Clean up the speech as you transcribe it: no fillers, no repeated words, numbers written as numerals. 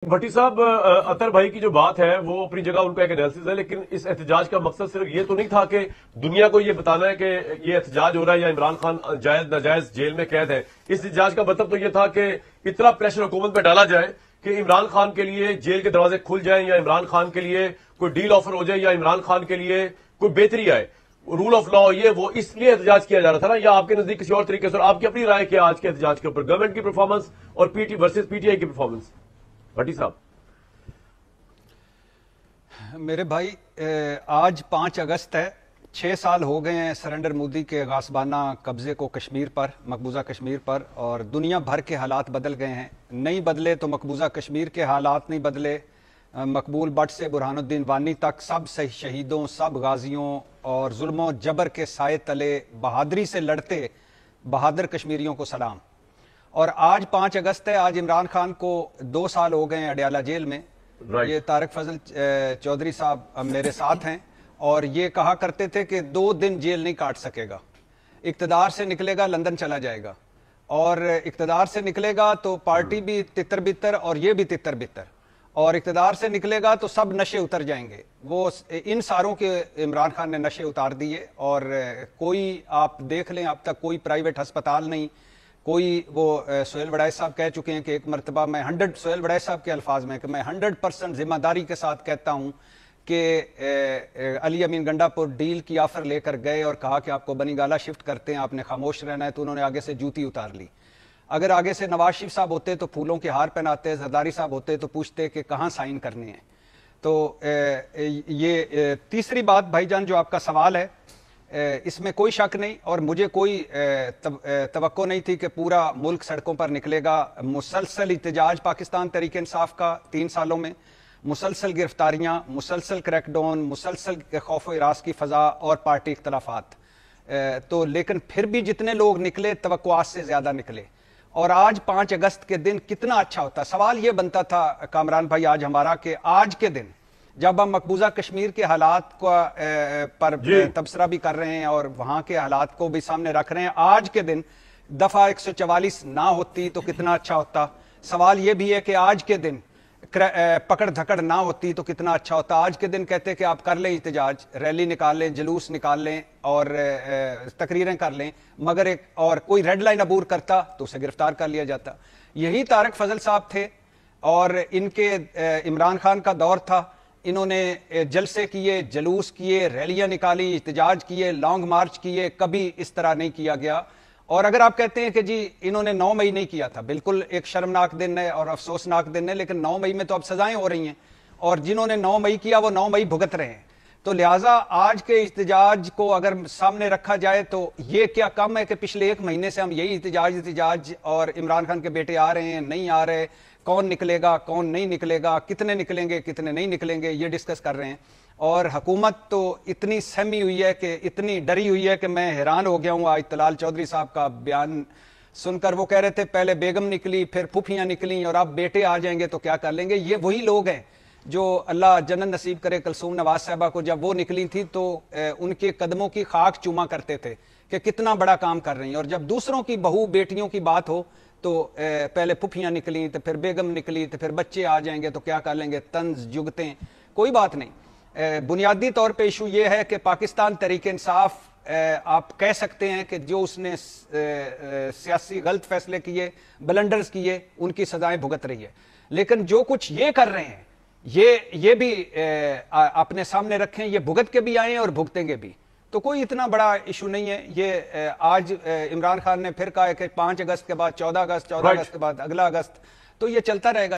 भट्टी साहब, अतर भाई की जो बात है वो अपनी जगह उनका एक एनालिसिस है, लेकिन इस एहतजाज का मकसद सिर्फ ये तो नहीं था कि दुनिया को ये बताना है कि ये एहतजाज हो रहा है या इमरान खान जायज नाजायज जेल में कैद है। इस एहतजाज का मतलब तो ये था कि इतना प्रेशर हुकूमत पे डाला जाए कि इमरान खान के लिए जेल के दरवाजे खुल जाएं, या इमरान खान के लिए कोई डील ऑफर हो जाए, या इमरान खान के लिए कोई बेहतरी आए, रूल ऑफ लॉ ये वो, इसलिए एहतजाज किया जा रहा था ना, या आपके नजदीक किसी और तरीके से? और आपकी अपनी राय क्या आज के एहतजाज के ऊपर, गवर्नमेंट की परफॉर्मेंस और पीटी वर्सेस पीटीआई की परफॉर्मेंस? भट्टी साहब। मेरे भाई, आज 5 अगस्त है। 6 साल हो गए हैं सरेंडर मोदी के गासबाना कब्जे को कश्मीर पर, मकबूजा कश्मीर पर, और दुनिया भर के हालात बदल गए हैं। नहीं बदले तो मकबूजा कश्मीर के हालात नहीं बदले। मकबूल बट से बुरहानुद्दीन वानी तक सब शहीदों, सब गाजियों और जुल्मों जबर के साए तले बहादुरी से लड़ते बहादुर कश्मीरियों को सलाम। और आज 5 अगस्त है। आज इमरान खान को 2 साल हो गए हैं अडयाला जेल में। ये तारिक फजल चौधरी साहब मेरे साथ हैं, और ये कहा करते थे कि 2 दिन जेल नहीं काट सकेगा, इक्तदार से निकलेगा लंदन चला जाएगा, और इक्तदार से निकलेगा तो पार्टी भी तितर बितर और ये भी तितर बितर, और इक्तदार से निकलेगा तो सब नशे उतर जाएंगे। वो इन सारों के इमरान खान ने नशे उतार दिए। और कोई आप देख लें, अब तक कोई प्राइवेट अस्पताल नहीं, कोई वो सोहेल वड़ाई साहब कह चुके हैं कि एक मरतबा मैं 100 सोहेल वड़ाई साहब के अल्फाज में कि मैं 100% जिम्मेदारी के साथ कहता हूं कि अली अमीन गंडापुर डील की ऑफर लेकर गए और कहा कि आपको बनीगाला शिफ्ट करते हैं, आपने खामोश रहना है, तो उन्होंने आगे से जूती उतार ली। अगर आगे से नवाज शरीफ साहब होते तो फूलों के हार पहनाते, जरदारी साहब होते तो पूछते कि कहाँ साइन करने हैं। तो ये तीसरी बात भाईजान जो आपका सवाल है, इसमें कोई शक नहीं, और मुझे कोई तवक्को नहीं थी कि पूरा मुल्क सड़कों पर निकलेगा। मुसलसल इhtजाज पाकिस्तान तहरीक इंसाफ का 3 सालों में, मुसलसल गिरफ्तारियां, मुसलसल क्रैकडाउन, मुसलसल खौफ व हिरास की फजा और पार्टी इख्तलाफात। तो लेकिन फिर भी जितने लोग निकले तवक्कुआत से ज्यादा निकले। और आज 5 अगस्त के दिन कितना अच्छा होता। सवाल यह बनता था कामरान भाई आज हमारा कि आज के दिन जब हम मकबूजा कश्मीर के हालात पर तबसरा भी कर रहे हैं और वहां के हालात को भी सामने रख रहे हैं, आज के दिन दफा 144 ना होती तो कितना अच्छा होता। सवाल यह भी है कि आज के दिन पकड़ धकड़ ना होती तो कितना अच्छा होता। आज के दिन कहते कि आप कर लें एहतजाज, रैली निकाल लें, जुलूस निकाल लें और तकरीरें कर लें, मगर एक और कोई रेड लाइन अबूर करता तो उसे गिरफ्तार कर लिया जाता। यही तारिक फजल साहब थे, और इनके इमरान खान का दौर था। इन्होंने जलसे किए, जलूस किए, रैलियां निकाली, एहतजाज किए, लॉन्ग मार्च किए, कभी इस तरह नहीं किया गया। और अगर आप कहते हैं कि जी इन्होंने 9 मई नहीं किया था, बिल्कुल एक शर्मनाक दिन है और अफसोसनाक दिन है, लेकिन 9 मई में तो अब सजाएं हो रही हैं, और जिन्होंने 9 मई किया वो 9 मई भुगत रहे हैं। तो लिहाजा आज के एहतजाज को अगर सामने रखा जाए तो ये क्या कम है कि पिछले 1 महीने से हम यही एहतजाज और इमरान खान के बेटे आ रहे हैं, नहीं आ रहे, कौन निकलेगा कौन नहीं निकलेगा, कितने निकलेंगे कितने नहीं निकलेंगे, ये डिस्कस कर रहे हैं। और हुकूमत तो इतनी सहमी हुई है कि इतनी डरी हुई है कि मैं हैरान हो गया हूँ। आज तलाल चौधरी साहब का बयान सुनकर, वो कह रहे थे पहले बेगम निकली, फिर फूफियां निकली, और अब बेटे आ जाएंगे तो क्या कर लेंगे। ये वही लोग हैं जो अल्लाह जन्नत नसीब करे कलसूम नवाज साहबा को, जब वो निकली थी तो उनके कदमों की खाक चूमा करते थे कि कितना बड़ा काम कर रही हैं। और जब दूसरों की बहू बेटियों की बात हो तो पहले फुफियां निकली, तो फिर बेगम निकली, तो फिर बच्चे आ जाएंगे तो क्या कर लेंगे, तंज जुगते। कोई बात नहीं। बुनियादी तौर पे इशू ये है कि पाकिस्तान तहरीक इंसाफ आप कह सकते हैं कि जो उसने सियासी गलत फैसले किए, ब्लंडर्स किए, उनकी सजाएं भुगत रही है। लेकिन जो कुछ ये कर रहे हैं ये भी अपने सामने रखें, ये भुगत के भी आए हैं और भुगतेंगे भी। तो कोई इतना बड़ा इशू नहीं है ये। आज इमरान खान ने फिर कहा है कि 5 अगस्त के बाद 14 अगस्त, 14 अगस्त के बाद अगला अगस्त, तो ये चलता रहेगा।